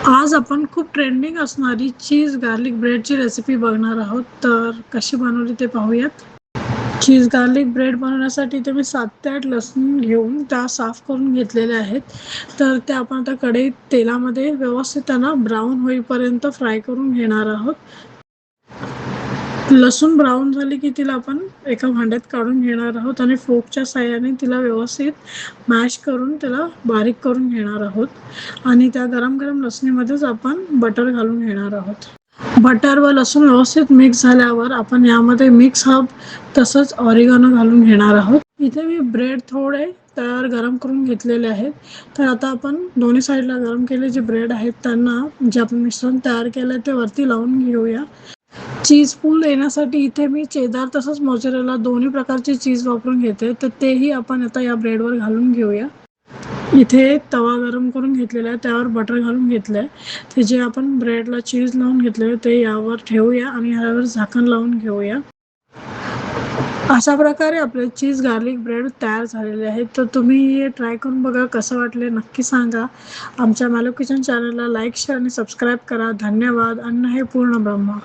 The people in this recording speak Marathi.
आज आपण खूप ट्रेंडिंग असणारी चीज गार्लिक ब्रेडची रेसिपी बघणार आहोत. तर कशी बनवली ते पाहूयात. चीज गार्लिक ब्रेड बनवण्यासाठी इथे मी 7 ते 8 लसूण घेऊन त्या साफ करून घेतलेल्या आहेत. तर त्या आपण आता कढईत तेलामध्ये व्यवस्थित त्यांना ब्राऊन होईपर्यंत फ्राय करून घेणार आहोत. लसूण ब्राऊन झाली की तिला आपण एका भांड्यात काढून घेणार आहोत आणि फोकच्या साहाय्याने तिला व्यवस्थित मॅश करून त्याला बारीक करून घेणार आहोत आणि त्या गरम गरम लसणीमध्येच आपण बटर घालून घेणार आहोत. बटर व लसूण व्यवस्थित मिक्स झाल्यावर आपण यामध्ये मिक्स हर्ब तसंच ऑरिगॅनो घालून घेणार आहोत. इथे मी ब्रेड थोडे तयार गरम करून घेतलेले आहेत. तर आता आपण दोन्ही साईडला गरम केलेले जे ब्रेड आहेत त्यांना जे आपण मिश्रण तयार केलं ते वरती लावून घेऊया. चीज पूल येण्यासाठी इथे मी चेदार तसंच मोझरेला दोन्ही प्रकारचे चीज वापरून घेते. तर तेही आपण आता या ब्रेडवर घालून घेऊया. इथे तवा गरम करून घेतलेला आहे, त्यावर बटर घालून घेतलं आहे. ते जे आपण ब्रेडला चीज लावून घेतले ते यावर ठेवूया आणि यावर झाकण लावून घेऊया. अशा प्रकारे आपले चीज गार्लिक ब्रेड तयार झालेले आहेत. तर तुम्ही हे ट्राय करून बघा, कसं वाटले नक्की सांगा. आमच्या मॅलो किचन चॅनलला लाईक, शेअर आणि सबस्क्राईब करा. धन्यवाद. अन्न हे पूर्ण ब्रह्म.